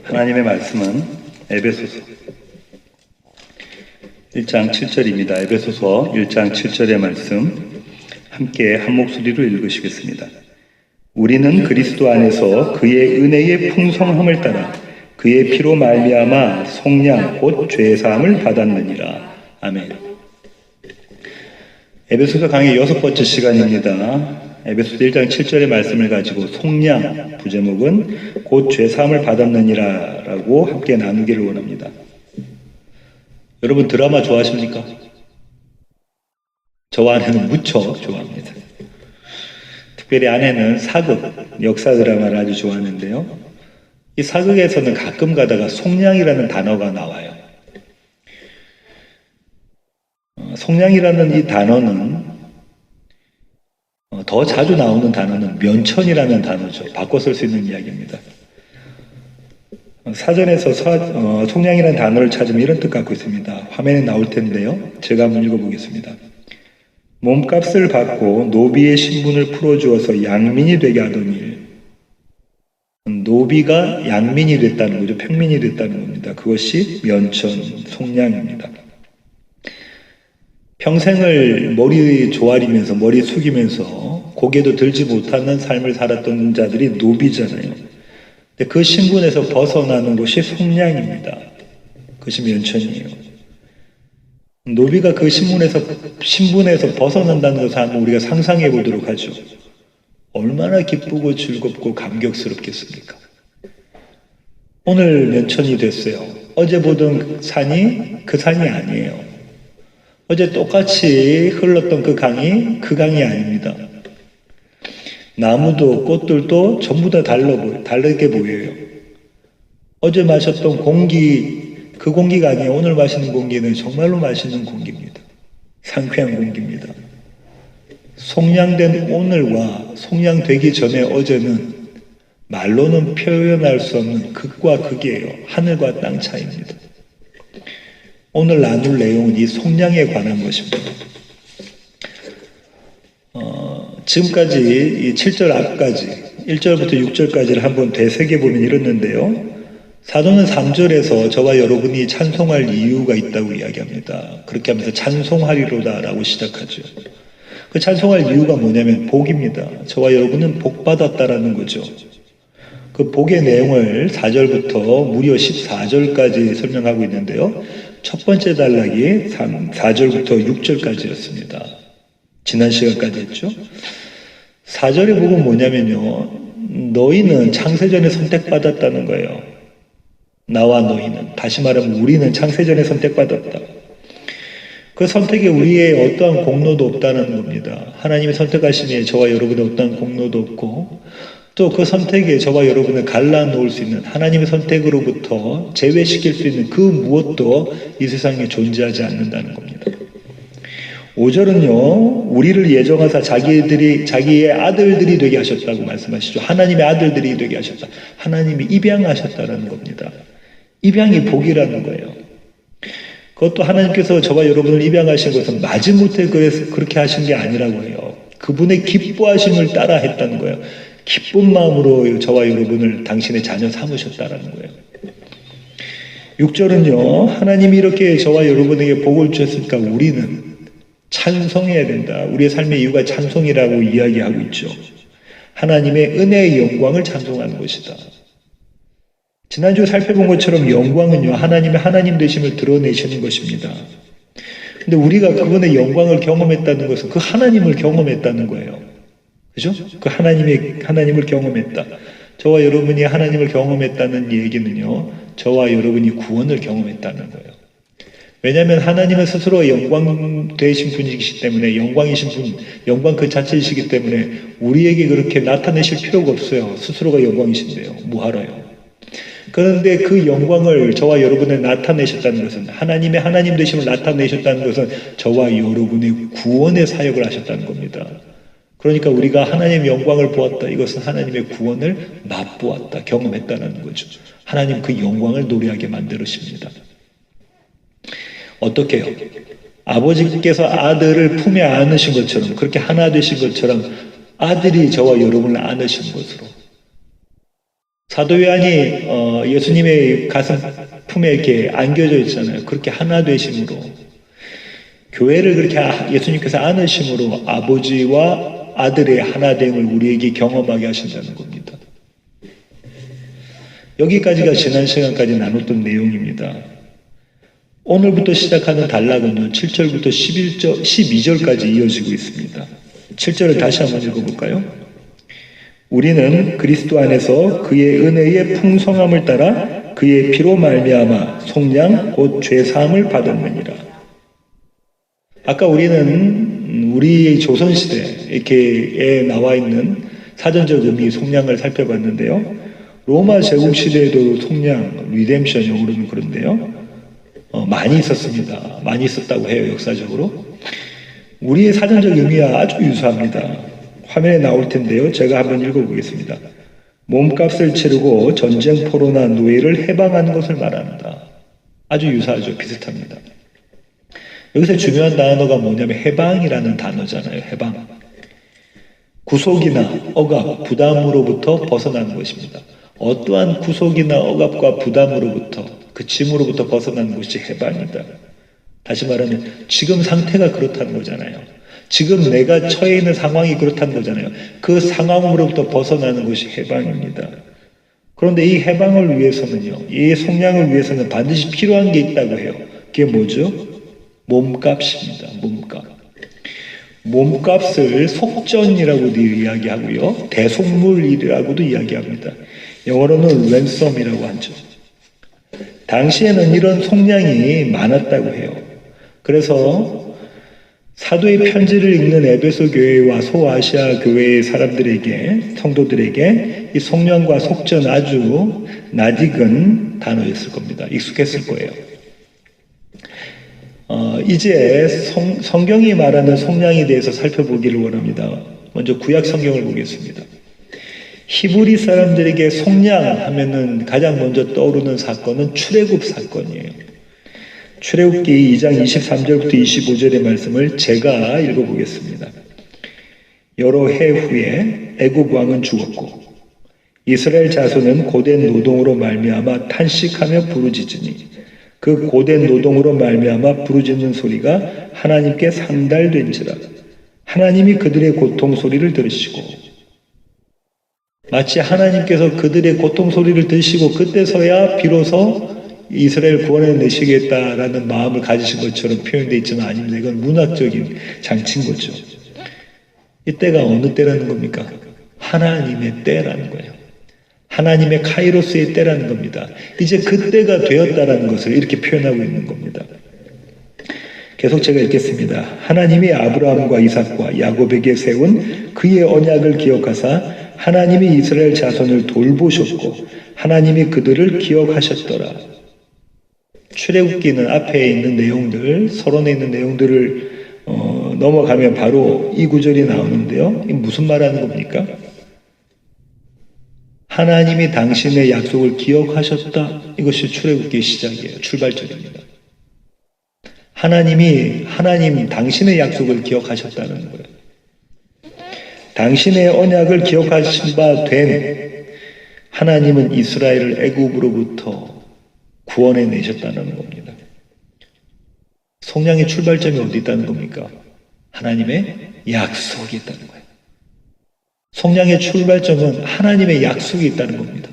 하나님의 말씀은 에베소서 1장 7절입니다. 에베소서 1장 7절의 말씀 함께 한 목소리로 읽으시겠습니다. 우리는 그리스도 안에서 그의 은혜의 풍성함을 따라 그의 피로 말미암아 속량 곧 죄사함을 받았느니라. 아멘. 에베소서 강의 6번째 시간입니다. 에베소서 1장 7절의 말씀을 가지고 속량, 부제목은 곧 죄사함을 받았느니라 라고 함께 나누기를 원합니다. 여러분 드라마 좋아하십니까? 저와 아내는 무척 좋아합니다. 특별히 아내는 사극, 역사 드라마를 아주 좋아하는데요. 이 사극에서는 가끔 가다가 속량이라는 단어가 나와요. 속량이라는 이 단어는 더 자주 나오는 단어는 면천이라는 단어죠. 바꿔 쓸 수 있는 이야기입니다. 사전에서 속량이라는 단어를 찾으면 이런 뜻 갖고 있습니다. 화면에 나올 텐데요. 제가 한번 읽어보겠습니다. 몸값을 받고 노비의 신분을 풀어주어서 양민이 되게 하던 일. 노비가 양민이 됐다는 거죠. 평민이 됐다는 겁니다. 그것이 면천, 속량입니다. 평생을 머리 조아리면서 머리 숙이면서 고개도 들지 못하는 삶을 살았던 자들이 노비잖아요. 근데 그 신분에서 벗어나는 것이 속량입니다. 그것이 면천이에요. 노비가 그 신분에서 벗어난다는 것을 한번 우리가 상상해 보도록 하죠. 얼마나 기쁘고 즐겁고 감격스럽겠습니까? 오늘 면천이 됐어요. 어제 보던 산이 그 산이 아니에요. 어제 똑같이 흘렀던 그 강이 아닙니다. 나무도 꽃들도 전부 다 다르게 보여요. 어제 마셨던 공기, 그 공기가 아니에요. 오늘 마시는 공기는 정말로 맛있는 공기입니다. 상쾌한 공기입니다. 속량된 오늘과 속량되기 전에 어제는 말로는 표현할 수 없는 극과 극이에요. 하늘과 땅 차이입니다. 오늘 나눌 내용은 이 속량에 관한 것입니다. 지금까지 이 7절 앞까지 1절부터 6절까지를 한번 되새겨보면 이렇는데요. 사도는 3절에서 저와 여러분이 찬송할 이유가 있다고 이야기합니다. 그렇게 하면서 찬송하리로다 라고 시작하죠. 그 찬송할 이유가 뭐냐면 복입니다. 저와 여러분은 복받았다라는 거죠. 그 복의 내용을 4절부터 무려 14절까지 설명하고 있는데요. 첫 번째 단락이 4절부터 6절까지였습니다. 지난 시간까지 했죠. 4절의 복은 뭐냐면요. 너희는 창세전에 선택받았다는 거예요. 나와 너희는. 다시 말하면 우리는 창세전에 선택받았다. 그 선택에 우리의 어떠한 공로도 없다는 겁니다. 하나님의 선택하심에 저와 여러분의 어떠한 공로도 없고 또 그 선택에 저와 여러분을 갈라놓을 수 있는 하나님의 선택으로부터 제외시킬 수 있는 그 무엇도 이 세상에 존재하지 않는다는 겁니다. 5절은요. 우리를 예정하사 자기의 아들들이 되게 하셨다고 말씀하시죠. 하나님의 아들들이 되게 하셨다. 하나님이 입양하셨다는 겁니다. 입양이 복이라는 거예요. 그것도 하나님께서 저와 여러분을 입양하신 것은 마지못해 그렇게 하신 게 아니라고 해요. 그분의 기뻐하심을 따라 했다는 거예요. 기쁜 마음으로 저와 여러분을 당신의 자녀 삼으셨다는 거예요. 6절은요. 하나님이 이렇게 저와 여러분에게 복을 주셨으니까 우리는 찬송해야 된다. 우리의 삶의 이유가 찬송이라고 이야기하고 있죠. 하나님의 은혜의 영광을 찬송하는 것이다. 지난주에 살펴본 것처럼 영광은요. 하나님의 하나님 되심을 드러내시는 것입니다. 근데 우리가 그분의 영광을 경험했다는 것은 그 하나님을 경험했다는 거예요. 그죠? 그 하나님을 경험했다. 저와 여러분이 하나님을 경험했다는 얘기는요. 저와 여러분이 구원을 경험했다는 거예요. 왜냐하면 하나님은 스스로 영광 되신 분이시기 때문에 영광이신 분, 영광 그 자체이시기 때문에 우리에게 그렇게 나타내실 필요가 없어요. 스스로가 영광이신데요. 뭐하러요? 그런데 그 영광을 저와 여러분에 나타내셨다는 것은 하나님의 하나님 되심을 나타내셨다는 것은 저와 여러분의 구원의 사역을 하셨다는 겁니다. 그러니까 우리가 하나님의 영광을 보았다. 이것은 하나님의 구원을 맛보았다. 경험했다는 거죠. 하나님 그 영광을 노래하게 만들으십니다. 어떻게 해요? 아버지께서 아들을 품에 안으신 것처럼 그렇게 하나 되신 것처럼 아들이 저와 여러분을 안으신 것으로 사도 요한이 예수님의 가슴 품에 이렇게 안겨져 있잖아요. 그렇게 하나 되심으로 교회를 그렇게 예수님께서 안으심으로 아버지와 아들의 하나됨을 우리에게 경험하게 하신다는 겁니다. 여기까지가 지난 시간까지 나눴던 내용입니다. 오늘부터 시작하는 단락은요, 7절부터 12절까지 이어지고 있습니다. 7절을 다시 한번 읽어볼까요? 우리는 그리스도 안에서 그의 은혜의 풍성함을 따라 그의 피로 말미암아 속량 곧 죄사함을 받았느니라. 아까 우리는 우리 조선시대 이렇게 나와 있는 사전적 의미 속량을 살펴봤는데요. 로마 제국시대에도 속량, 리뎀션 영어로는 그런데요. 많이 있었습니다. 많이 있었다고 해요, 역사적으로. 우리의 사전적 의미와 아주 유사합니다. 화면에 나올 텐데요. 제가 한번 읽어보겠습니다. 몸값을 치르고 전쟁 포로나 노예를 해방하는 것을 말한다. 아주 유사하죠. 비슷합니다. 여기서 중요한 단어가 뭐냐면 해방이라는 단어잖아요. 해방. 구속이나 억압, 부담으로부터 벗어나는 것입니다. 어떠한 구속이나 억압과 부담으로부터, 그 짐으로부터 벗어나는 것이 해방이다. 다시 말하면 지금 상태가 그렇다는 거잖아요. 지금 내가 처해 있는 상황이 그렇다는 거잖아요. 그 상황으로부터 벗어나는 것이 해방입니다. 그런데 이 해방을 위해서는요, 이 속량을 위해서는 반드시 필요한 게 있다고 해요. 그게 뭐죠? 몸값입니다. 몸값. 몸값을 속전이라고도 이야기하고요, 대속물이라고도 이야기합니다. 영어로는 랜섬이라고 하죠. 당시에는 이런 속량이 많았다고 해요. 그래서 사도의 편지를 읽는 에베소 교회와 소아시아 교회의 사람들에게, 성도들에게 이 속량과 속전 아주 낯익은 단어였을 겁니다. 익숙했을 거예요. 이제 성경이 말하는 속량에 대해서 살펴보기를 원합니다. 먼저 구약 성경을 보겠습니다. 히브리 사람들에게 속량하면은 가장 먼저 떠오르는 사건은 출애굽 사건이에요. 출애굽기 2장 23절부터 25절의 말씀을 제가 읽어보겠습니다. 여러 해 후에 애굽 왕은 죽었고 이스라엘 자손은 고된 노동으로 말미암아 탄식하며 부르짖으니 그 고된 노동으로 말미암아 부르짖는 소리가 하나님께 상달된지라. 하나님이 그들의 고통 소리를 들으시고, 마치 하나님께서 그들의 고통 소리를 들으시고 그때서야 비로소 이스라엘 구원해내시겠다라는 마음을 가지신 것처럼 표현되어 있지만 아닙니다. 이건 문학적인 장치인 거죠. 이때가 어느 때라는 겁니까? 하나님의 때라는 거예요. 하나님의 카이로스의 때라는 겁니다. 이제 그 때가 되었다라는 것을 이렇게 표현하고 있는 겁니다. 계속 제가 읽겠습니다. 하나님이 아브라함과 이삭과 야곱에게 세운 그의 언약을 기억하사 하나님이 이스라엘 자손을 돌보셨고 하나님이 그들을 기억하셨더라. 출애굽기는 앞에 있는 내용들, 서론에 있는 내용들을 넘어가면 바로 이 구절이 나오는데요. 이게 무슨 말하는 겁니까? 하나님이 당신의 약속을 기억하셨다. 이것이 출애굽기의 시작이에요. 출발점입니다. 하나님 당신의 약속을 기억하셨다는 거예요. 당신의 언약을 기억하신 바 된 하나님은 이스라엘을 애굽으로부터 구원해 내셨다는 겁니다. 속량의 출발점이 어디 있다는 겁니까? 하나님의 약속이 있다는 거예요. 속량의 출발점은 하나님의 약속이 있다는 겁니다.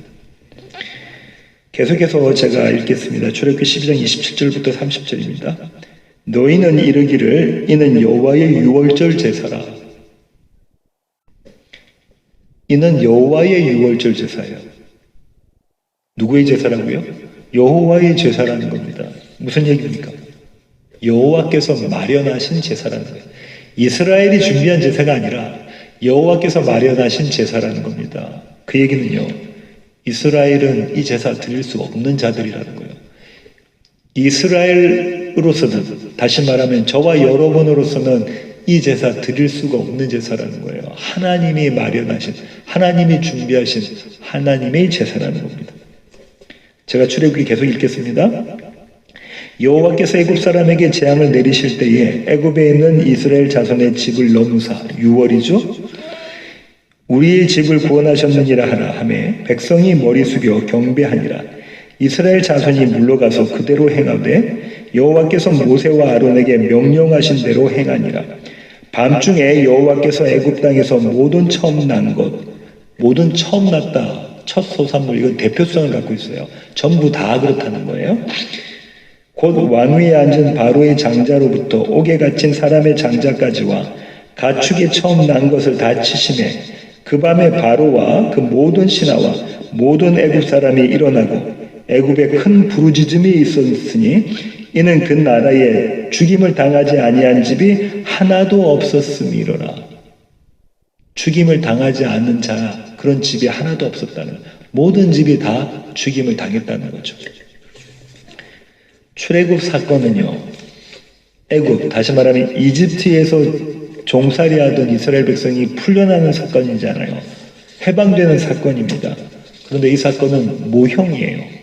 계속해서 제가 읽겠습니다. 출애굽기 12장 27절부터 30절입니다. 너희는 이르기를 이는 여호와의 유월절 제사라. 이는 여호와의 유월절 제사예요. 누구의 제사라고요? 여호와의 제사라는 겁니다. 무슨 얘기입니까? 여호와께서 마련하신 제사라는 거예요. 이스라엘이 준비한 제사가 아니라 여호와께서 마련하신 제사라는 겁니다. 그 얘기는요, 이스라엘은 이 제사 드릴 수 없는 자들이라는 거예요. 이스라엘으로서는, 다시 말하면 저와 여러분으로서는 이 제사 드릴 수가 없는 제사라는 거예요. 하나님이 마련하신, 하나님이 준비하신 하나님의 제사라는 겁니다. 제가 출애굽기 계속 읽겠습니다. 여호와께서 애굽 사람에게 재앙을 내리실 때에 애굽에 있는 이스라엘 자손의 집을 넘으사, 유월이죠. 우리의 집을 구원하셨느니라 하라 하매 백성이 머리 숙여 경배하니라. 이스라엘 자손이 물러가서 그대로 행하되 여호와께서 모세와 아론에게 명령하신 대로 행하니라. 밤중에 여호와께서 애굽 땅에서 모든 처음 난 것, 모든 처음 났다, 첫 소산물, 이건 대표성을 갖고 있어요. 전부 다 그렇다는 거예요. 곧 왕위에 앉은 바로의 장자로부터 옥에 갇힌 사람의 장자까지와 가축이 처음 난 것을 다 치심해 그 밤에 바로와 그 모든 신하와 모든 애굽 사람이 일어나고 애굽에 큰 부르짖음이 있었으니 이는 그 나라에 죽임을 당하지 아니한 집이 하나도 없었음이로라. 죽임을 당하지 않는 자, 그런 집이 하나도 없었다는, 모든 집이 다 죽임을 당했다는 거죠. 출애굽 사건은요, 애굽, 다시 말하면 이집트에서 종살이하던 이스라엘 백성이 풀려나는 사건이잖아요. 해방되는 사건입니다. 그런데 이 사건은 모형이에요.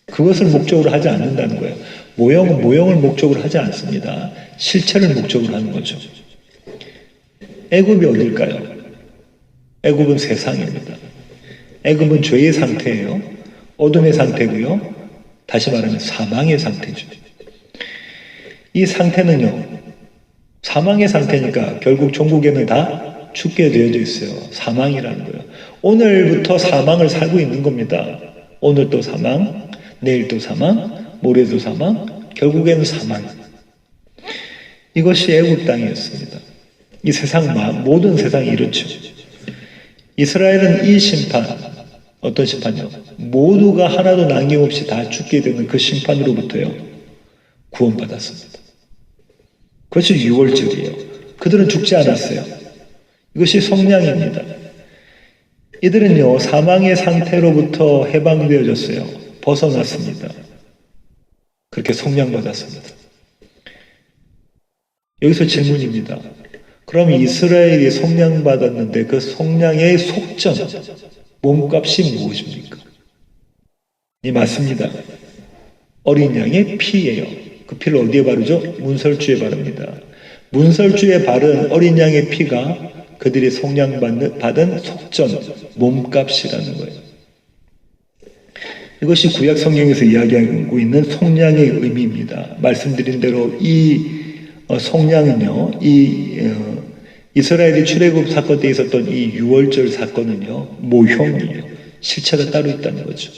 그것을 목적으로 하지 않는다는 거예요. 모형을 목적으로 하지 않습니다. 실체를 목적으로 하는 거죠. 애굽이 어딜까요? 애굽은 세상입니다. 애굽은 죄의 상태예요. 어둠의 상태고요. 다시 말하면 사망의 상태죠. 이 상태는요, 사망의 상태니까 결국 종국에는 다 죽게 되어져 있어요. 사망이라는 거예요. 오늘부터 사망을 살고 있는 겁니다. 오늘 또 사망, 내일 또 사망, 모레도 사망, 결국에는 사망. 이것이 애굽 땅이었습니다. 이 세상, 모든 세상이 이렇죠. 이스라엘은 이 심판, 어떤 심판이요? 모두가 하나도 남김없이 다 죽게 되는 그 심판으로부터요, 구원받았습니다. 그것이 유월절이에요. 그들은 죽지 않았어요. 이것이 성량입니다. 이들은요, 사망의 상태로부터 해방되어졌어요. 벗어났습니다. 그렇게 성량받았습니다. 여기서 질문입니다. 그럼 이스라엘이 성량받았는데 그 성량의 속전, 몸값이 무엇입니까? 이 맞습니다. 어린 양의 피예요. 그 피를 어디에 바르죠? 문설주에 바릅니다. 문설주에 바른 어린 양의 피가 그들이 성량받은 속전, 몸값이라는 거예요. 이것이 구약 성경에서 이야기하고 있는 속량의 의미입니다. 말씀드린 대로 이 속량은요, 이스라엘이 출애굽 사건 때 있었던 이 유월절 사건은요, 모형이에요. 실체가 따로 있다는 거죠.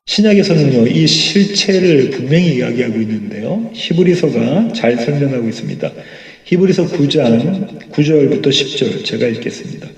신약에서는요, 이 실체를 분명히 이야기하고 있는데요, 히브리서가 잘 설명하고 있습니다. 히브리서 9장 9절부터 10절 제가 읽겠습니다.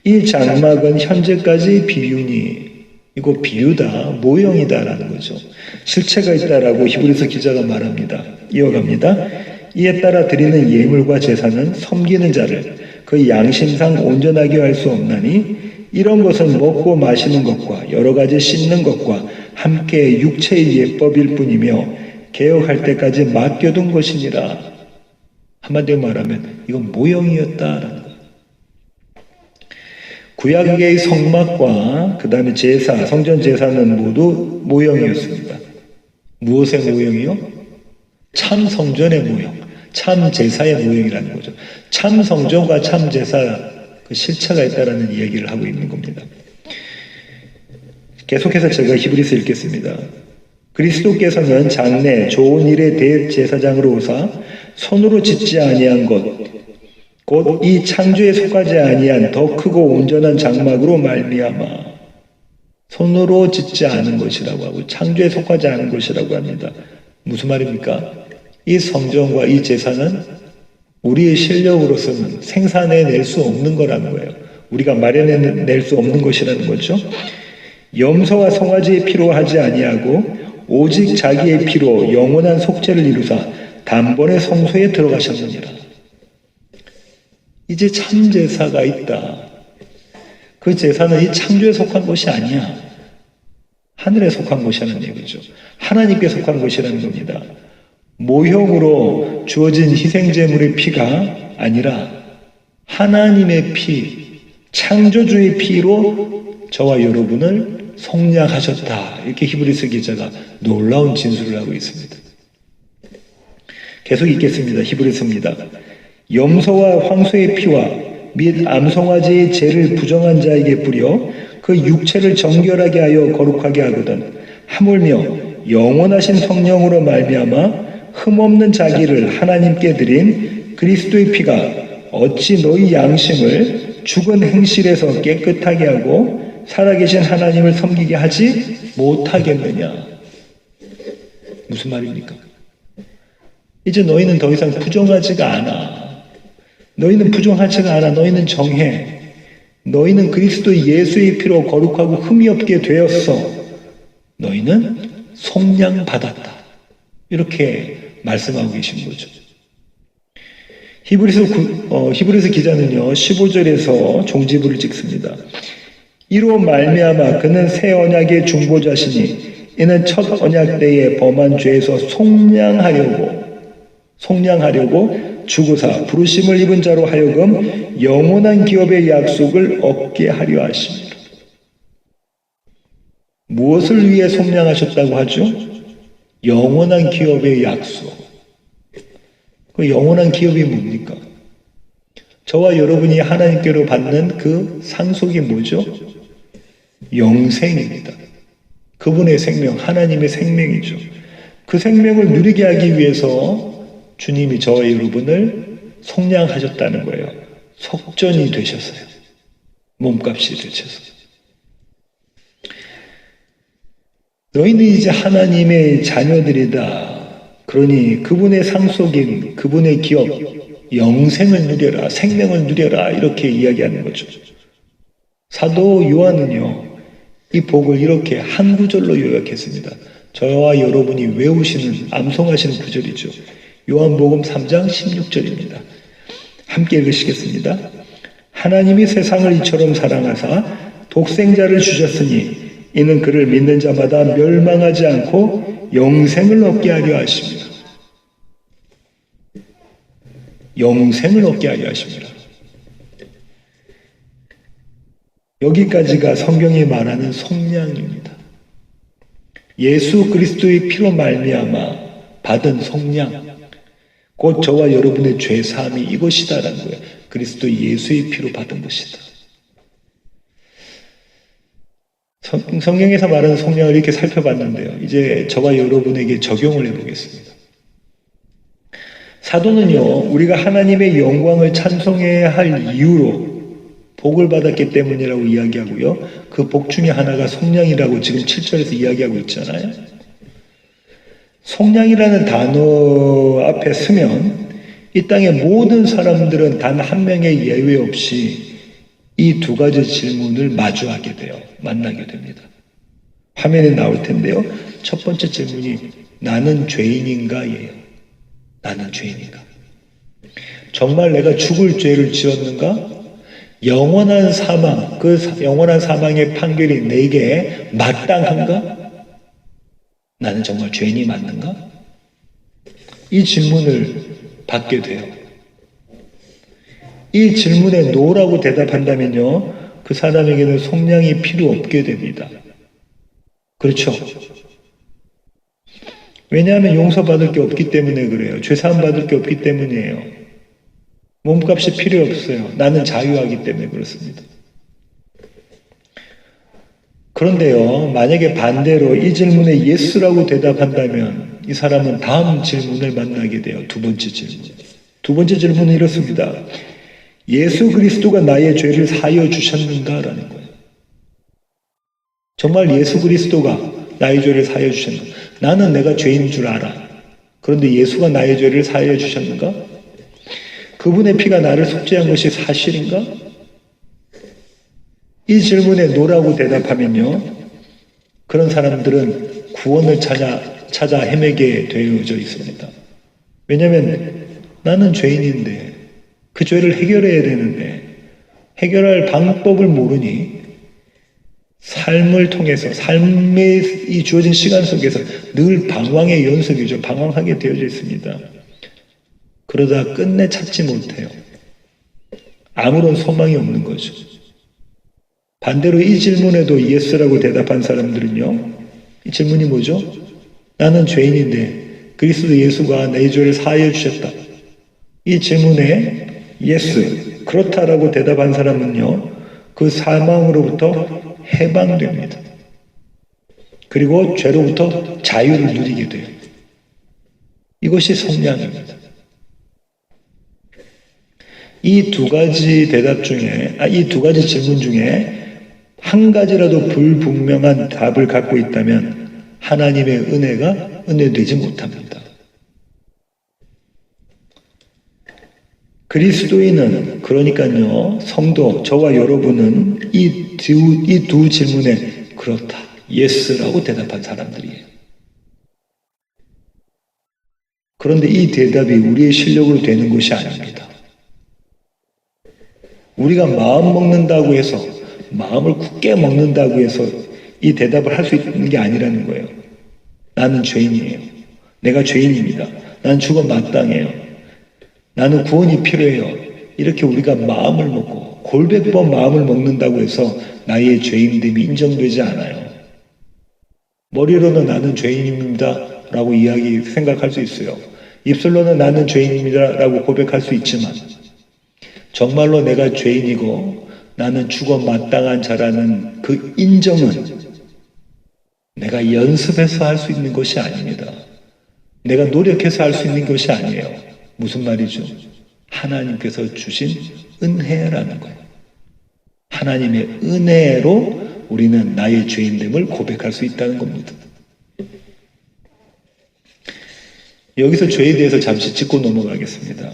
이 장막은 현재까지 비유니, 이거 비유다, 모형이다라는 거죠. 실체가 있다라고 히브리서 기자가 말합니다. 이어갑니다. 이에 따라 드리는 예물과 제사는 섬기는 자를 그 양심상 온전하게 할 수 없나니 이런 것은 먹고 마시는 것과 여러 가지 씻는 것과 함께 육체의 예법일 뿐이며 개혁할 때까지 맡겨둔 것이니라. 한마디로 말하면 이건 모형이었다라는 거예요. 구약의 성막과 그 다음에 제사, 성전 제사는 모두 모형이었습니다. 무엇의 모형이요? 참 성전의 모형, 참 제사의 모형이라는 거죠. 참 성전과 참 제사, 그 실체가 있다라는 이야기를 하고 있는 겁니다. 계속해서 제가 히브리서 읽겠습니다. 그리스도께서는 장래 좋은 일의 대제사장으로 오사 손으로 짓지 아니한 것, 곧 이 창조에 속하지 아니한 더 크고 온전한 장막으로 말미암아, 손으로 짓지 않은 것이라고 하고 창조에 속하지 않은 것이라고 합니다. 무슨 말입니까? 이 성전과 이 제사는 우리의 실력으로서는 생산해낼 수 없는 거라는 거예요. 우리가 마련해낼 수 없는 것이라는 거죠. 염소와 송아지의 피로 하지 아니하고 오직 자기의 피로 영원한 속죄를 이루사 단번에 성소에 들어가셨느니라. 이제 참 제사가 있다. 그 제사는 이 창조에 속한 것이 아니야. 하늘에 속한 것이라는 얘기죠. 하나님께 속한 것이라는 겁니다. 모형으로 주어진 희생제물의 피가 아니라 하나님의 피, 창조주의 피로 저와 여러분을 속량하셨다. 이렇게 히브리서 기자가 놀라운 진술을 하고 있습니다. 계속 읽겠습니다. 히브리서입니다. 염소와 황소의 피와 및 암송아지의 죄를 부정한 자에게 뿌려 그 육체를 정결하게 하여 거룩하게 하거든. 하물며 영원하신 성령으로 말미암아 흠없는 자기를 하나님께 드린 그리스도의 피가 어찌 너희 양심을 죽은 행실에서 깨끗하게 하고 살아계신 하나님을 섬기게 하지 못하겠느냐. 무슨 말입니까? 이제 너희는 더 이상 부정하지가 않아. 너희는 부정하지가 않아. 너희는 정해. 너희는 그리스도 예수의 피로 거룩하고 흠이 없게 되었어. 너희는 속량 받았다. 이렇게 말씀하고 계신 거죠. 히브리서 기자는요 15절에서 종지부를 찍습니다. 이로 말미암아 그는 새 언약의 중보자시니 이는 첫 언약 때에 범한 죄에서 속량하려고 주고사 부르심을 입은 자로 하여금 영원한 기업의 약속을 얻게 하려 하십니다. 무엇을 위해 속량하셨다고 하죠? 영원한 기업의 약속. 그 영원한 기업이 뭡니까? 저와 여러분이 하나님께로 받는 그 상속이 뭐죠? 영생입니다. 그분의 생명, 하나님의 생명이죠. 그 생명을 누리게 하기 위해서 주님이 저와 여러분을 속량하셨다는 거예요. 속전이 되셨어요. 몸값이 되셔서. 너희는 이제 하나님의 자녀들이다. 그러니 그분의 상속인 그분의 기업, 영생을 누려라, 생명을 누려라 이렇게 이야기하는 거죠. 사도 요한은요 이 복을 이렇게 한 구절로 요약했습니다. 저와 여러분이 외우시는 암송하시는 구절이죠. 요한복음 3장 16절입니다. 함께 읽으시겠습니다. 하나님이 세상을 이처럼 사랑하사 독생자를 주셨으니 이는 그를 믿는 자마다 멸망하지 않고 영생을 얻게 하려 하십니다. 영생을 얻게 하려 하십니다. 여기까지가 성경이 말하는 속량입니다. 예수 그리스도의 피로 말미암아 받은 속량, 곧 저와 여러분의 죄 사함이 이것이다라는 거예요. 그리스도 예수의 피로 받은 것이다. 성경에서 말하는 속량을 이렇게 살펴봤는데요. 이제 저와 여러분에게 적용을 해보겠습니다. 사도는요, 우리가 하나님의 영광을 찬송해야 할 이유로 복을 받았기 때문이라고 이야기하고요. 그 복 중에 하나가 속량이라고 지금 7절에서 이야기하고 있잖아요. 속량이라는 단어 앞에 서면 이 땅의 모든 사람들은 단 한 명의 예외 없이 이 두 가지 질문을 마주하게 돼요. 만나게 됩니다. 화면에 나올 텐데요. 첫 번째 질문이 나는 죄인인가예요. 나는 죄인인가? 정말 내가 죽을 죄를 지었는가? 영원한 사망, 그 영원한 사망의 판결이 내게 마땅한가? 나는 정말 죄인이 맞는가? 이 질문을 받게 돼요. 이 질문에 노라고 대답한다면요, 그 사람에게는 속량이 필요 없게 됩니다. 그렇죠? 왜냐하면 용서받을 게 없기 때문에 그래요. 죄사함 받을 게 없기 때문이에요. 몸값이 필요 없어요. 나는 자유하기 때문에 그렇습니다. 그런데요, 만약에 반대로 이 질문에 예스라고 대답한다면 이 사람은 다음 질문을 만나게 돼요. 두 번째 질문. 두 번째 질문은 이렇습니다. 예수 그리스도가 나의 죄를 사하여 주셨는가? 라는 거예요. 정말 예수 그리스도가 나의 죄를 사하여 주셨는가? 나는 내가 죄인 줄 알아. 그런데 예수가 나의 죄를 사하여 주셨는가? 그분의 피가 나를 속죄한 것이 사실인가? 이 질문에 노라고 대답하면요, 그런 사람들은 구원을 찾아 헤매게 되어져 있습니다. 왜냐하면 나는 죄인인데 그 죄를 해결해야 되는데 해결할 방법을 모르니 삶을 통해서 삶에 이 주어진 시간 속에서 늘 방황의 연속이죠. 방황하게 되어져 있습니다. 그러다 끝내 찾지 못해요. 아무런 소망이 없는 거죠. 반대로 이 질문에도 예스라고 대답한 사람들은요, 이 질문이 뭐죠? 나는 죄인인데 그리스도 예수가 내 죄를 사하여 주셨다. 이 질문에 예스, 그렇다라고 대답한 사람은요, 그 사망으로부터 해방됩니다. 그리고 죄로부터 자유를 누리게 돼요. 이것이 성량입니다. 이 두 가지 대답 중에, 이 두 가지 질문 중에 한 가지라도 불분명한 답을 갖고 있다면 하나님의 은혜가 은혜되지 못합니다. 그리스도인은, 그러니까요, 성도, 저와 여러분은 이 두 질문에 그렇다, 예스라고 대답한 사람들이에요. 그런데 이 대답이 우리의 실력으로 되는 것이 아닙니다. 우리가 마음 먹는다고 해서, 마음을 굳게 먹는다고 해서 이 대답을 할 수 있는 게 아니라는 거예요. 나는 죄인이에요. 내가 죄인입니다. 나는 죽어 마땅해요. 나는 구원이 필요해요. 이렇게 우리가 마음을 먹고 골백번 마음을 먹는다고 해서 나의 죄인됨이 인정되지 않아요. 머리로는 나는 죄인입니다 라고 생각할 수 있어요. 입술로는 나는 죄인입니다 라고 고백할 수 있지만 정말로 내가 죄인이고 나는 죽어 마땅한 자라는 그 인정은 내가 연습해서 할 수 있는 것이 아닙니다. 내가 노력해서 할 수 있는 것이 아니에요. 무슨 말이죠? 하나님께서 주신 은혜라는 거예요. 하나님의 은혜로 우리는 나의 죄인됨을 고백할 수 있다는 겁니다. 여기서 죄에 대해서 잠시 짚고 넘어가겠습니다.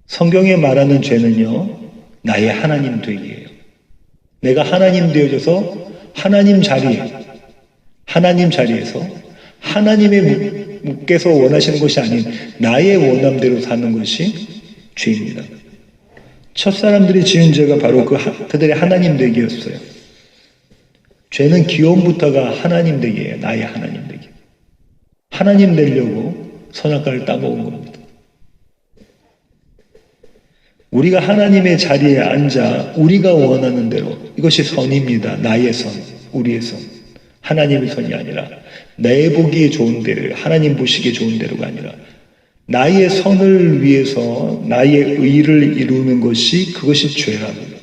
성경에 말하는 죄는요, 나의 하나님 되기예요. 내가 하나님 되어져서 하나님 자리에서 하나님께서 원하시는 것이 아닌 나의 원함대로 사는 것이 죄입니다. 첫사람들이 지은 죄가 바로 그들의 하나님 되기였어요. 죄는 기원부터가 하나님 되기예요. 나의 하나님 되기. 하나님 되려고 선악과를 따먹은 겁니다. 우리가 하나님의 자리에 앉아 우리가 원하는 대로, 이것이 선입니다. 나의 선, 우리의 선. 하나님의 선이 아니라 내 보기에 좋은 대로, 하나님 보시기에 좋은 대로가 아니라 나의 선을 위해서 나의 의를 이루는 그것이 죄라고요.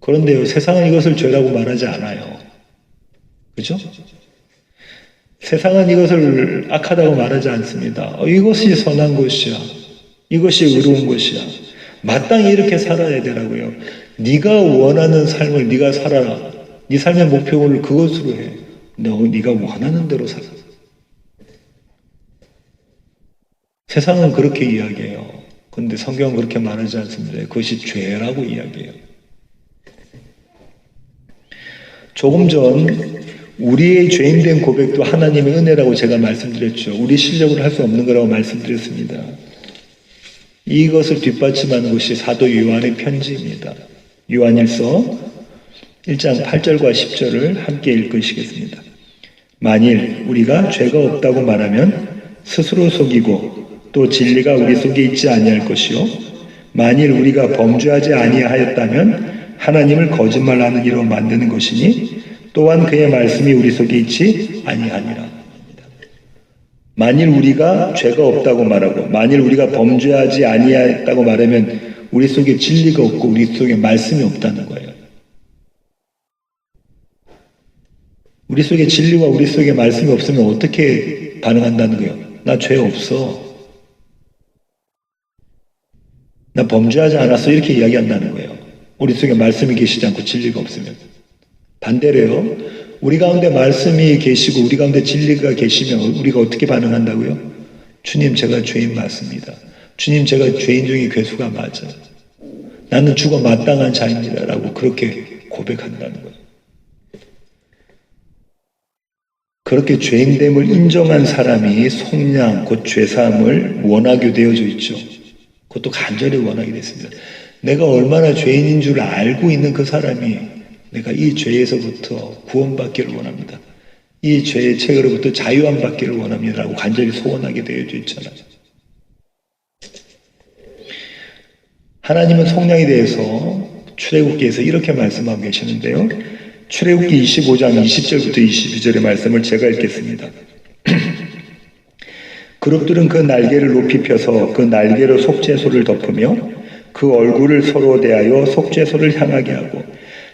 그런데요, 세상은 이것을 죄라고 말하지 않아요. 그죠? 세상은 이것을 악하다고 말하지 않습니다. 이것이 선한 것이야. 이것이 의로운 것이야. 마땅히 이렇게 살아야 되라고요. 네가 원하는 삶을 네가 살아라. 네 삶의 목표를 그것으로 해. 네가 원하는 대로 살아. 세상은 그렇게 이야기해요. 그런데 성경은 그렇게 말하지 않습니다. 그것이 죄라고 이야기해요. 조금 전 우리의 죄인된 고백도 하나님의 은혜라고 제가 말씀드렸죠. 우리 실력으로 할 수 없는 거라고 말씀드렸습니다. 이것을 뒷받침하는 것이 사도 요한의 편지입니다. 요한일서 1장 8절과 10절을 함께 읽으시겠습니다. 만일 우리가 죄가 없다고 말하면 스스로 속이고 또 진리가 우리 속에 있지 아니할 것이요 만일 우리가 범죄하지 아니하였다면 하나님을 거짓말하는 이로 만드는 것이니 또한 그의 말씀이 우리 속에 있지 아니하니라. 만일 우리가 죄가 없다고 말하고 만일 우리가 범죄하지 아니하였다고 말하면 우리 속에 진리가 없고 우리 속에 말씀이 없다는 거예요. 우리 속에 진리와 우리 속에 말씀이 없으면 어떻게 반응한다는 거예요? 나 죄 없어. 나 범죄하지 않았어. 이렇게 이야기한다는 거예요. 우리 속에 말씀이 계시지 않고 진리가 없으면. 반대로요. 우리 가운데 말씀이 계시고 우리 가운데 진리가 계시면 우리가 어떻게 반응한다고요? 주님, 제가 죄인 맞습니다. 주님, 제가 죄인 중에 괴수가 맞아. 나는 죽어 마땅한 자입니다. 라고 그렇게 고백한다는 거예요. 그렇게 죄인됨을 인정한 사람이 속량, 곧 죄사함을 원하게 되어져 있죠. 그것도 간절히 원하게 됐습니다. 내가 얼마나 죄인인 줄 알고 있는 그 사람이 내가 이 죄에서부터 구원받기를 원합니다. 이 죄의 책으로부터 자유함 받기를 원합니다. 라고 간절히 소원하게 되어져 있잖아요. 하나님은 속량에 대해서 출애굽기에서 이렇게 말씀하고 계시는데요. 출애굽기 25장 20절부터 22절의 말씀을 제가 읽겠습니다. 그룹들은 그 날개를 높이 펴서 그 날개로 속죄소를 덮으며 그 얼굴을 서로 대하여 속죄소를 향하게 하고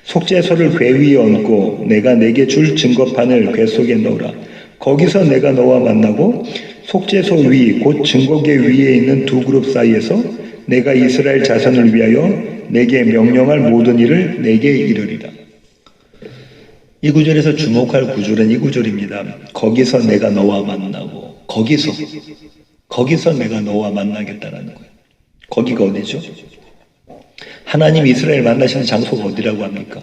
속죄소를 궤 위에 얹고 내가 내게 줄 증거판을 궤 속에 넣으라. 거기서 내가 너와 만나고 속죄소 위 곧 증거궤 위에 있는 두 그룹 사이에서 내가 이스라엘 자손을 위하여 내게 명령할 모든 일을 내게 이르리라. 이 구절에서 주목할 구절은 이 구절입니다. 거기서 내가 너와 만나고 거기서 내가 너와 만나겠다라는 거예요. 거기가 어디죠? 하나님 이스라엘 만나시는 장소가 어디라고 합니까?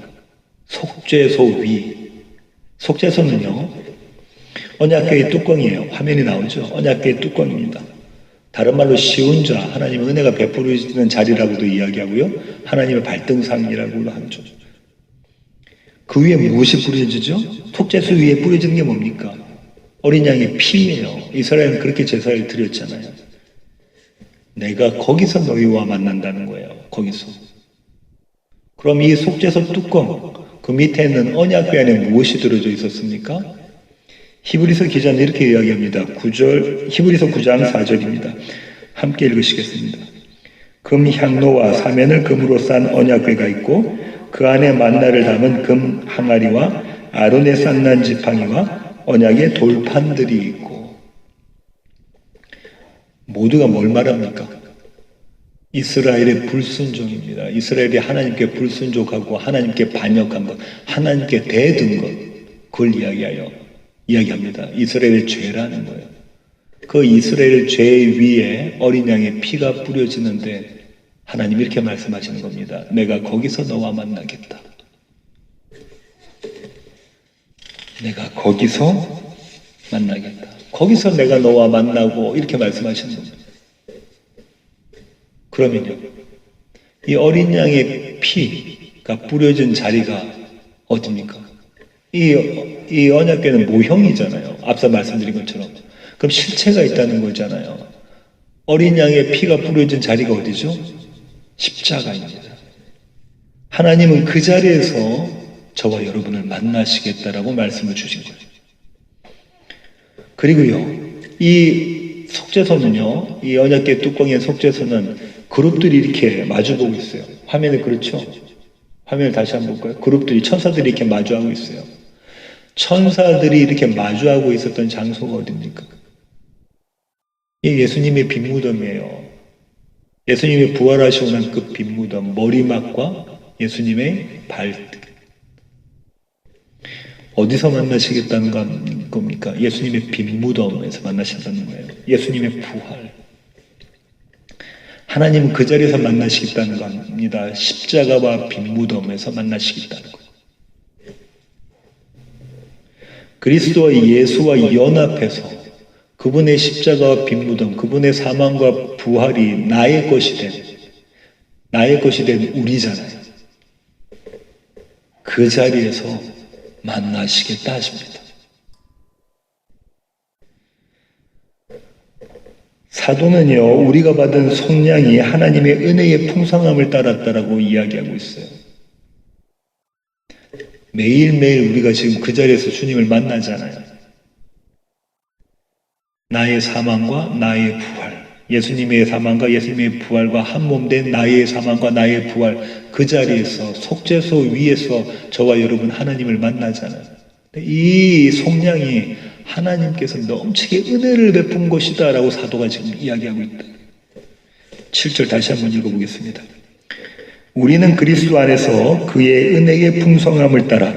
속죄소 위. 속죄소는요, 언약궤의 뚜껑이에요. 화면이 나오죠? 언약궤의 뚜껑입니다. 다른 말로 시운자, 하나님의 은혜가 베풀어지는 자리라고도 이야기하고요. 하나님의 발등상이라고도 하죠. 그 위에 무엇이 뿌려지죠? 속죄소 위에 뿌려지는 게 뭡니까? 어린 양의 피예요. 이스라엘은 그렇게 제사를 드렸잖아요. 내가 거기서 너희와 만난다는 거예요. 거기서. 그럼 이 속죄소 뚜껑, 그 밑에 있는 언약궤 안에 무엇이 들어져 있었습니까? 히브리서 기자는 이렇게 이야기합니다. 히브리서 9장 4절입니다. 함께 읽으시겠습니다. 금 향로와 사면을 금으로 싼 언약궤가 있고 그 안에 만나를 담은 금 항아리와 아론의 쌍난 지팡이와 언약의 돌판들이 있고. 모두가 뭘 말합니까? 이스라엘의 불순종입니다. 이스라엘이 하나님께 불순종하고 하나님께 반역한 것, 하나님께 대든 것, 그걸 이야기합니다. 이스라엘의 죄라는 거예요. 그 이스라엘 죄 위에 어린 양의 피가 뿌려지는데 하나님이 이렇게 말씀하시는 겁니다. 내가 거기서 너와 만나겠다. 내가 거기서 만나겠다. 거기서 내가 너와 만나고 이렇게 말씀하시는 겁니다. 그러면요, 이 어린 양의 피가 뿌려진 자리가 어디입니까? 이 언약궤는 모형이잖아요. 앞서 말씀드린 것처럼. 그럼 실체가 있다는 거잖아요. 어린 양의 피가 뿌려진 자리가 어디죠? 십자가입니다. 하나님은 그 자리에서 저와 여러분을 만나시겠다라고 말씀을 주신 거예요. 그리고요, 이 속죄소는요, 이 언약궤 뚜껑의 속죄소는 그룹들이 이렇게 마주보고 있어요. 화면에 그렇죠? 화면을 다시 한번 볼까요? 그룹들이, 천사들이 이렇게 마주하고 있어요. 천사들이 이렇게 마주하고 있었던 장소가 어디입니까? 이 예수님의 빈무덤이에요. 예수님이 부활하시고 난 그 빈무덤, 머리막과 예수님의 발등. 어디서 만나시겠다는 겁니까? 예수님의 빈무덤에서 만나신다는 거예요. 예수님의 부활. 하나님은 그 자리에서 만나시겠다는 겁니다. 십자가와 빈무덤에서 만나시겠다는 거예요. 그리스도와 예수와 연합해서 그분의 십자가와 빈무덤, 그분의 사망과 부활이 나의 것이 된 우리잖아요. 그 자리에서 만나시겠다 하십니다. 사도는요, 우리가 받은 속량이 하나님의 은혜의 풍성함을 따랐다라고 이야기하고 있어요. 매일매일 우리가 지금 그 자리에서 주님을 만나잖아요. 나의 사망과 나의 부활, 예수님의 사망과 예수님의 부활과 한 몸 된 나의 사망과 나의 부활, 그 자리에서 속죄소 위에서 저와 여러분 하나님을 만나잖아요. 이 속량이 하나님께서 넘치게 은혜를 베푼 것이다 라고 사도가 지금 이야기하고 있다. 7절 다시 한번 읽어보겠습니다. 우리는 그리스도 안에서 그의 은혜의 풍성함을 따라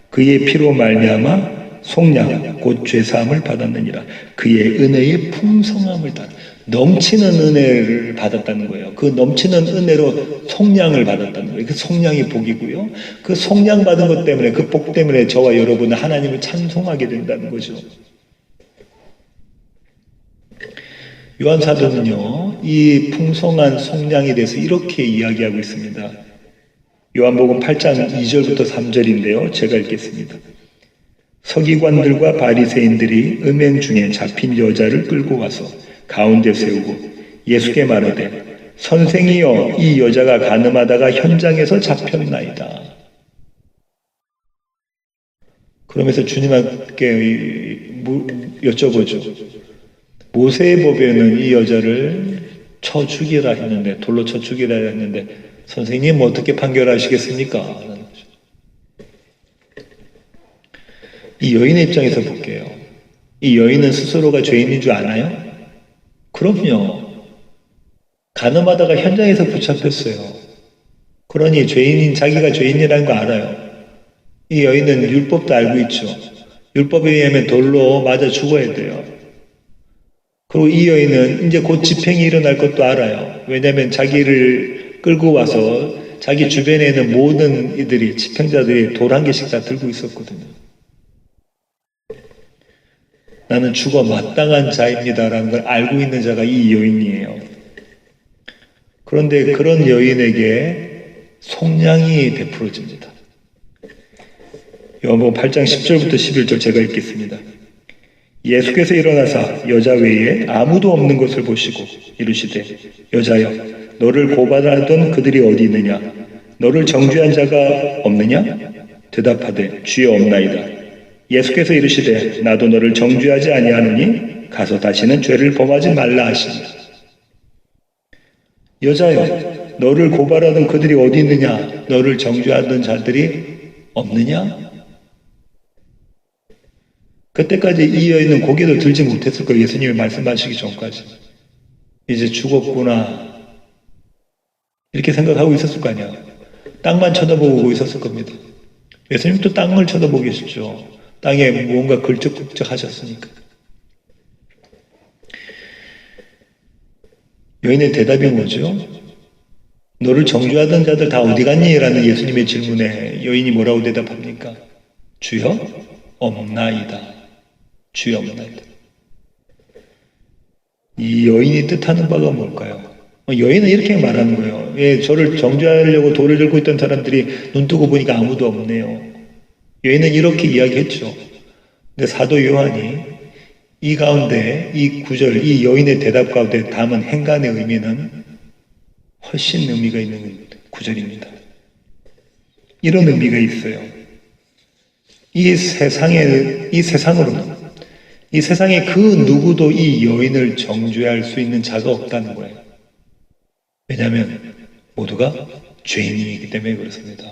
그의 피로 말미암아 속량 곧 죄사함을 받았느니라. 그의 은혜의 풍성함을 따라 넘치는 은혜를 받았다는 거예요. 그 넘치는 은혜로 속량을 받았다는 거예요. 그 속량이 복이고요. 그 속량 받은 것 때문에, 그 복 때문에 저와 여러분은 하나님을 찬송하게 된다는 거죠. 요한 사도는요, 이 풍성한 속량에 대해서 이렇게 이야기하고 있습니다. 요한복음 8장 2절부터 3절인데요. 제가 읽겠습니다. 서기관들과 바리새인들이 음행 중에 잡힌 여자를 끌고 와서 가운데 세우고 예수께 말하되 선생이여, 이 여자가 간음하다가 현장에서 잡혔나이다. 그러면서 주님께 여쭤보죠. 모세의 법에는 이 여자를 쳐 죽이라 했는데, 돌로 쳐 죽이라 했는데, 선생님 어떻게 판결하시겠습니까? 이 여인의 입장에서 볼게요. 이 여인은 스스로가 죄인인 줄 아나요? 그럼요. 간음하다가 현장에서 붙잡혔어요. 그러니 자기가 죄인이라는 거 알아요. 이 여인은 율법도 알고 있죠. 율법에 의하면 돌로 맞아 죽어야 돼요. 그리고 이 여인은 이제 곧 집행이 일어날 것도 알아요. 왜냐하면 자기를 끌고 와서 자기 주변에 있는 모든 이들이, 집행자들이 돌 한 개씩 다 들고 있었거든요. 나는 죽어 마땅한 자입니다라는 걸 알고 있는 자가 이 여인이에요. 그런데 그런 여인에게 속량이 베풀어집니다. 요한복음 8장 10절부터 11절 제가 읽겠습니다. 예수께서 일어나사 여자 외에 아무도 없는 것을 보시고 이르시되 여자여 너를 고발하던 그들이 어디 있느냐 너를 정죄한 자가 없느냐 대답하되 주여 없나이다. 예수께서 이르시되 나도 너를 정죄하지 아니하노니 가서 다시는 죄를 범하지 말라 하시니라. 여자여 너를 고발하던 그들이 어디 있느냐 너를 정죄하던 자들이 없느냐. 그때까지 이 여인은 고개도 들지 못했을 거예요. 예수님이 말씀하시기 전까지. 이제 죽었구나 이렇게 생각하고 있었을 거 아니야. 땅만 쳐다보고 있었을 겁니다. 예수님도 땅을 쳐다보고 계시죠. 땅에 무언가 걸쩍걸쩍 하셨으니까. 여인의 대답이 뭐죠? 너를 정죄하던 자들 다 어디 갔니? 라는 예수님의 질문에 여인이 뭐라고 대답합니까? 주여 없나이다. 주여 없나이다. 이 여인이 뜻하는 바가 뭘까요? 여인은 이렇게 말하는 거예요. 예, 저를 정죄하려고 돌을 들고 있던 사람들이 눈 뜨고 보니까 아무도 없네요. 여인은 이렇게 이야기했죠. 근데 사도 요한이 이 가운데 이 구절, 이 여인의 대답 가운데 담은 행간의 의미는 훨씬 의미가 있는 구절입니다. 이런 의미가 있어요. 이 세상에 그 누구도 이 여인을 정죄할 수 있는 자가 없다는 거예요. 왜냐하면 모두가 죄인이기 때문에 그렇습니다.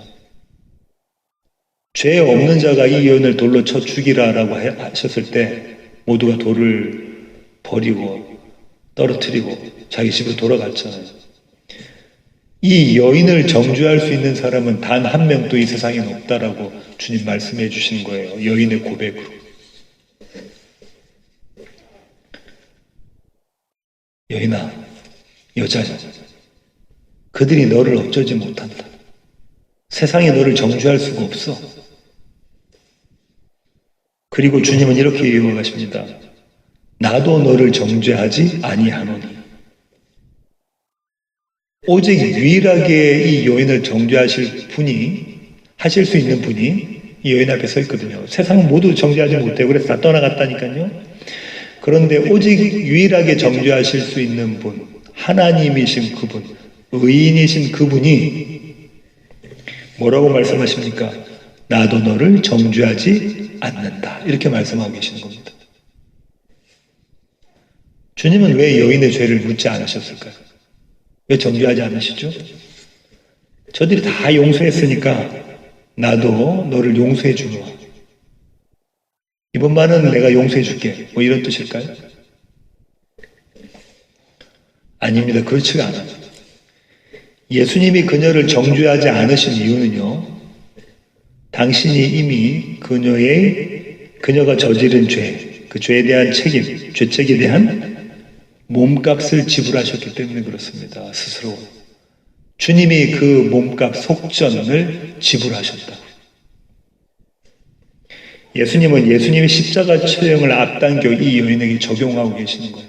죄 없는 자가 이 여인을 돌로 쳐 죽이라라고 하셨을 때 모두가 돌을 버리고 떨어뜨리고 자기 집으로 돌아갔잖아요. 이 여인을 정죄할 수 있는 사람은 단 한 명도 이 세상에 없다라고 주님 말씀해 주신 거예요. 여인의 고백으로. 여인아, 여자야, 그들이 너를 어쩌지 못한다. 세상에 너를 정죄할 수가 없어. 그리고 주님은 이렇게 이어가십니다. 나도 너를 정죄하지 아니하노니. 오직 유일하게 이 여인을 정죄하실 분이, 하실 수 있는 분이 이 여인 앞에 서 있거든요. 세상은 모두 정죄하지 못해요. 그래서 다 떠나갔다니까요. 그런데 오직 유일하게 정죄하실 수 있는 분, 하나님이신 그분, 의인이신 그분이 뭐라고 말씀하십니까? 나도 너를 정죄하지 않는다. 이렇게 말씀하고 계시는 겁니다. 주님은 왜 여인의 죄를 묻지 않으셨을까요? 왜 정죄하지 않으시죠? 저들이 다 용서했으니까 나도 너를 용서해 주노. 이번만은 내가 용서해 줄게. 뭐 이런 뜻일까요? 아닙니다. 그렇지가 않아요. 예수님이 그녀를 정죄하지 않으신 이유는요. 당신이 이미 그녀가 저지른 죄, 그 죄에 대한 책임, 죄책에 대한 몸값을 지불하셨기 때문에 그렇습니다. 스스로. 주님이 그 몸값 속전을 지불하셨다. 예수님은 예수님의 십자가 처형을 앞당겨 이 여인에게 적용하고 계시는 거예요.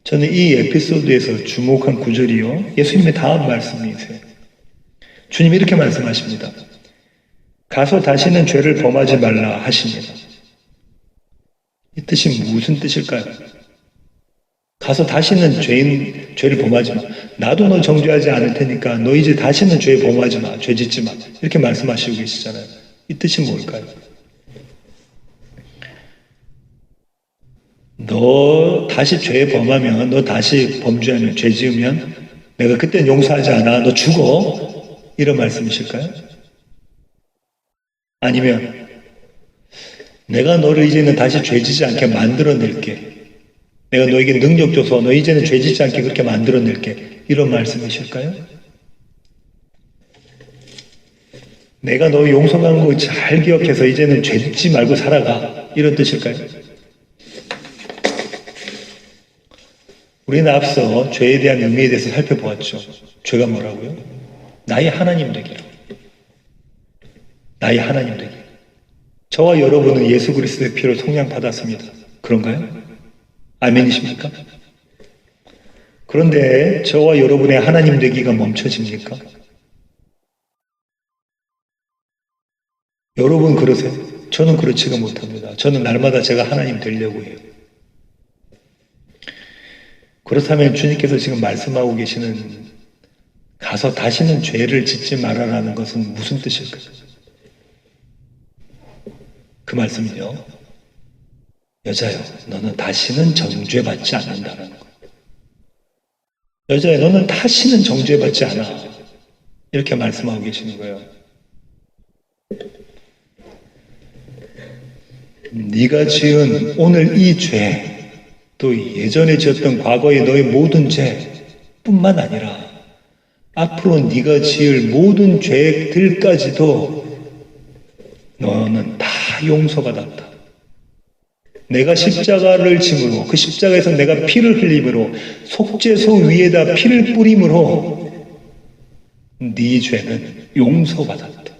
저는 이 에피소드에서 주목한 구절이요. 예수님의 다음 말씀이세요. 주님이 이렇게 말씀하십니다. 가서 다시는 죄를 범하지 말라 하십니다. 이 뜻이 무슨 뜻일까요? 가서 다시는 죄를 범하지 마. 나도 너 정죄하지 않을 테니까 너 이제 다시는 죄 범하지 마. 죄 짓지 마. 이렇게 말씀하시고 계시잖아요. 이 뜻이 뭘까요? 너 다시 죄 범하면, 너 다시 범죄하면, 죄 지으면 내가 그땐 용서하지 않아. 너 죽어. 이런 말씀이실까요? 아니면 내가 너를 이제는 다시 죄 짓지 않게 만들어낼게. 내가 너에게 능력 줘서 너 이제는 죄 짓지 않게 그렇게 만들어낼게. 이런 말씀이실까요? 내가 너 용서한 거 잘 기억해서 이제는 죄 짓지 말고 살아가. 이런 뜻일까요? 우리는 앞서 죄에 대한 의미에 대해서 살펴보았죠. 죄가 뭐라고요? 나의 하나님 되기. 나의 하나님 되기. 저와 여러분은 예수 그리스도의 피로 속량받았습니다. 그런가요? 아멘이십니까? 그런데 저와 여러분의 하나님 되기가 멈춰집니까? 여러분 그러세요? 저는 그렇지가 못합니다. 저는 날마다 제가 하나님 되려고 해요. 그렇다면 주님께서 지금 말씀하고 계시는 가서 다시는 죄를 짓지 말아라는 것은 무슨 뜻일까요? 그 말씀이요. 여자여, 너는 다시는 정죄받지 않는다는 것. 여자여, 너는 다시는 정죄받지 않아. 이렇게 말씀하고 계시는 거예요. 네가 지은 오늘 이 죄, 또 예전에 지었던 과거의 너의 모든 죄뿐만 아니라 앞으로 네가 지을 모든 죄들까지도 너는 다 용서받았다. 내가 십자가를 짐으로, 그 십자가에서 내가 피를 흘림으로, 속죄소 위에다 피를 뿌림으로 네 죄는 용서받았다.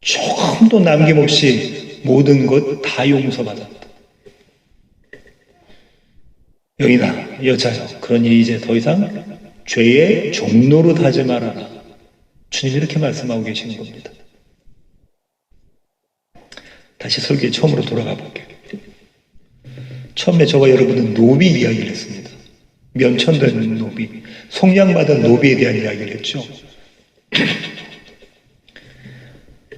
조금도 남김없이 모든 것 다 용서받았다. 여인아, 여자여, 그러니 이제 더 이상 죄의 종로로 하지 말아라. 주님이 이렇게 말씀하고 계시는 겁니다. 다시 설교의 처음으로 돌아가 볼게요. 처음에 저와 여러분은 노비 이야기를 했습니다. 면천된 노비, 속량받은 노비에 대한 이야기를 했죠.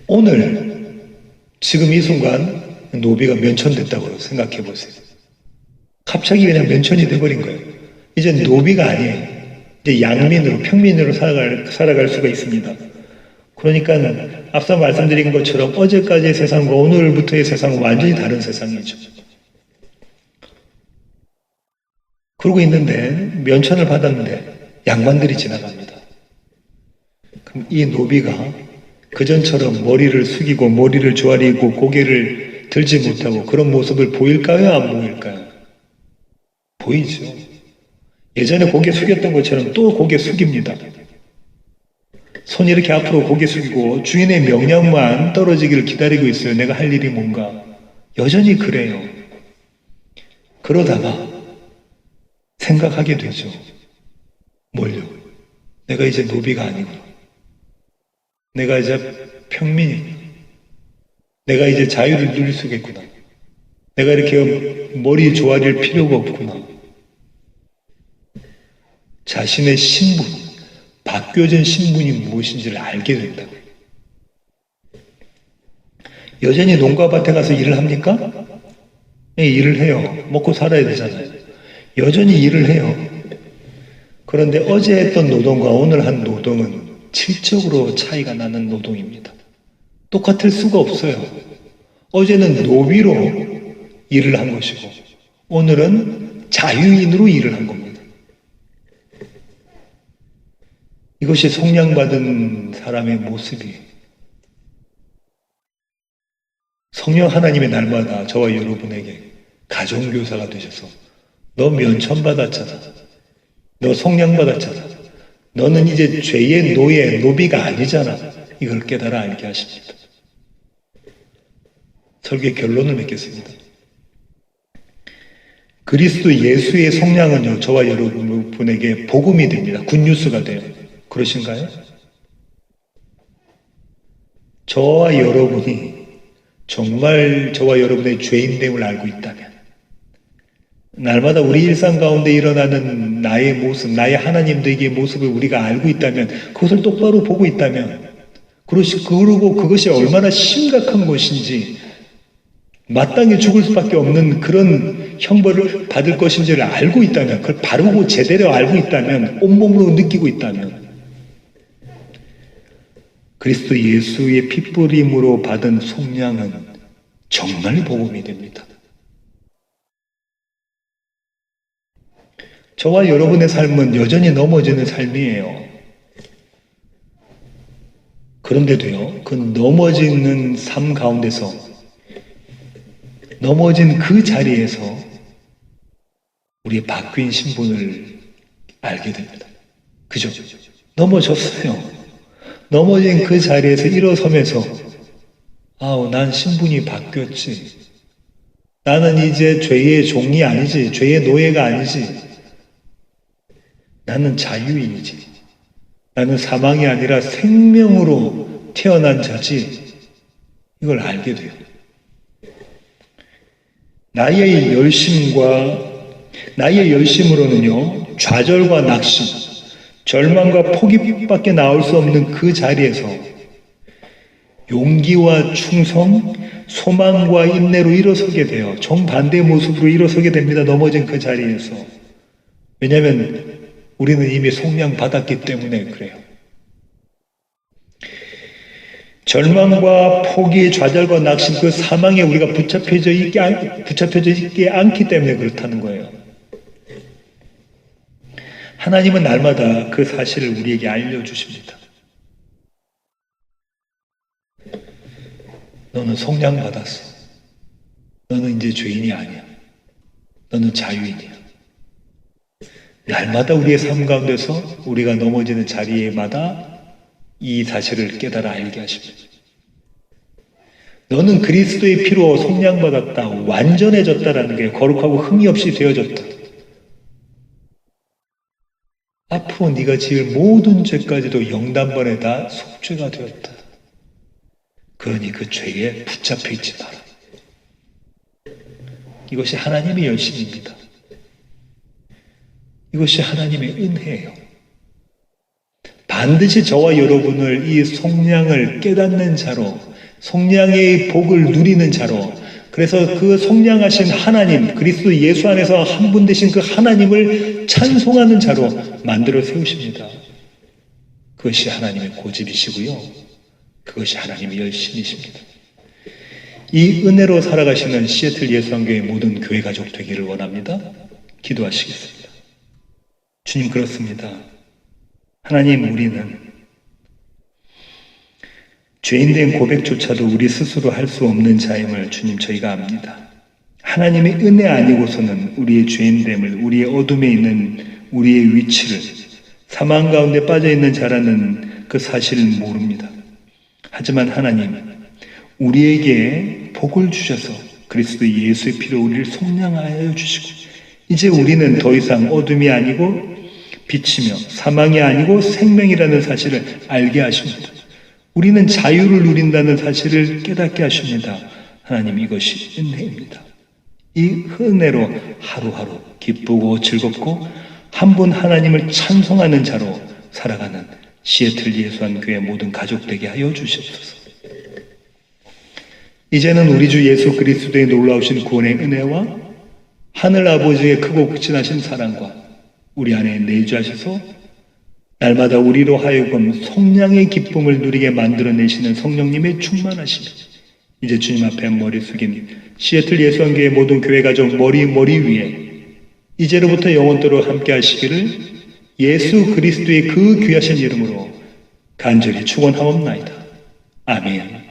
오늘 지금 이 순간 노비가 면천됐다고 생각해 보세요. 갑자기 그냥 면천이 돼버린 거예요. 이제 노비가 아니에요. 이제 양민으로, 평민으로 살아갈 수가 있습니다. 그러니까 앞서 말씀드린 것처럼 어제까지의 세상과 오늘부터의 세상은 완전히 다른 세상이죠. 그러고 있는데 면천을 받았는데 양반들이 지나갑니다. 그럼 이 노비가 그전처럼 머리를 숙이고 머리를 조아리고 고개를 들지 못하고 그런 모습을 보일까요? 안 보일까요? 보이죠. 예전에 고개 숙였던 것처럼 또 고개 숙입니다. 손 이렇게 앞으로 고개 숙이고 주인의 명령만 떨어지기를 기다리고 있어요. 내가 할 일이 뭔가. 여전히 그래요. 그러다가 생각하게 되죠. 뭘요? 내가 이제 노비가 아니구나. 내가 이제 평민이구나. 내가 이제 자유를 누릴 수 있겠구나. 내가 이렇게 머리 조아릴 필요가 없구나. 자신의 신분, 바뀌어진 신분이 무엇인지를 알게 된다고. 여전히 농가 밭에 가서 일을 합니까? 네, 일을 해요. 먹고 살아야 되잖아요. 여전히 일을 해요. 그런데 어제 했던 노동과 오늘 한 노동은 질적으로 차이가 나는 노동입니다. 똑같을 수가 없어요. 어제는 노비로 일을 한 것이고 오늘은 자유인으로 일을 한 겁니다. 이것이 속량받은 사람의 모습이에요. 성령 하나님의 날마다 저와 여러분에게 가정교사가 되셔서 너 면천받았잖아. 너 속량받았잖아. 너는 이제 죄의 노예, 노비가 아니잖아. 이걸 깨달아 알게 하십니다. 설교의 결론을 맺겠습니다. 그리스도 예수의 속량은요, 저와 여러분에게 복음이 됩니다. 굿뉴스가 돼요. 그러신가요? 저와 여러분이 정말 저와 여러분의 죄인됨을 알고 있다면, 날마다 우리 일상 가운데 일어나는 나의 모습, 나의 하나님 되기의 모습을 우리가 알고 있다면, 그것을 똑바로 보고 있다면, 그리고 그것이 얼마나 심각한 것인지 마땅히 죽을 수밖에 없는 그런 형벌을 받을 것인지를 알고 있다면, 그걸 바르고 제대로 알고 있다면, 온몸으로 느끼고 있다면, 그리스도 예수의 핏부림으로 받은 속량은 정말 복음이 됩니다. 저와 여러분의 삶은 여전히 넘어지는 삶이에요. 그런데도요, 그 넘어지는 삶 가운데서, 넘어진 그 자리에서 우리의 바뀐 신분을 알게 됩니다. 그죠? 넘어졌어요. 넘어진 그 자리에서 일어서면서, 아우, 난 신분이 바뀌었지. 나는 이제 죄의 종이 아니지. 죄의 노예가 아니지. 나는 자유인이지. 나는 사망이 아니라 생명으로 태어난 자지. 이걸 알게 돼요. 나의 열심으로는요, 좌절과 낙심, 절망과 포기밖에 나올 수 없는 그 자리에서 용기와 충성, 소망과 인내로 일어서게 돼요. 정반대의 모습으로 일어서게 됩니다. 넘어진 그 자리에서. 왜냐하면 우리는 이미 속량 받았기 때문에 그래요. 절망과 포기, 좌절과 낙심, 그 사망에 우리가 붙잡혀져 있지 않기 때문에 그렇다는 거예요. 하나님은 날마다 그 사실을 우리에게 알려주십니다. 너는 속량 받았어. 너는 이제 죄인이 아니야. 너는 자유인이야. 날마다 우리의 삶 가운데서 우리가 넘어지는 자리에마다 이 사실을 깨달아 알게 하십니다. 너는 그리스도의 피로 속량받았다. 완전해졌다라는 게 거룩하고 흠이 없이 되어졌다. 앞으로 네가 지을 모든 죄까지도 영단번에 다 속죄가 되었다. 그러니 그 죄에 붙잡혀 있지 마라. 이것이 하나님의 열심입니다. 이것이 하나님의 은혜예요. 반드시 저와 여러분을 이 속량을 깨닫는 자로, 속량의 복을 누리는 자로, 그래서 그 속량하신 하나님, 그리스도 예수 안에서 한 분 되신 그 하나님을 찬송하는 자로 만들어 세우십니다. 그것이 하나님의 고집이시고요. 그것이 하나님의 열심이십니다. 이 은혜로 살아가시는 시애틀 예수한교회 모든 교회 가족 되기를 원합니다. 기도하시겠습니다. 주님, 그렇습니다. 하나님, 우리는 죄인된 고백조차도 우리 스스로 할 수 없는 자임을 주님 저희가 압니다. 하나님의 은혜 아니고서는 우리의 죄인됨을, 우리의 어둠에 있는 우리의 위치를, 사망 가운데 빠져있는 자라는 그 사실을 모릅니다. 하지만 하나님, 우리에게 복을 주셔서 그리스도 예수의 피로 우리를 속량하여 주시고, 이제 우리는 더 이상 어둠이 아니고 빛이며 사망이 아니고 생명이라는 사실을 알게 하십니다. 우리는 자유를 누린다는 사실을 깨닫게 하십니다. 하나님, 이것이 은혜입니다. 이 은혜로 하루하루 기쁘고 즐겁고 한 분 하나님을 찬송하는 자로 살아가는 시애틀 예수한교회 모든 가족 되게 하여 주시옵소서. 이제는 우리 주 예수 그리스도의 놀라우신 구원의 은혜와 하늘 아버지의 크고 극진하신 사랑과 우리 안에 내주하셔서 날마다 우리로 하여금 속량의 기쁨을 누리게 만들어내시는 성령님의 충만하심이 이제 주님 앞에 머리 숙인 시애틀 예수한교회 모든 교회 가족 머리 위에 이제로부터 영원토록 함께 하시기를 예수 그리스도의 그 귀하신 이름으로 간절히 축원하옵나이다. 아멘.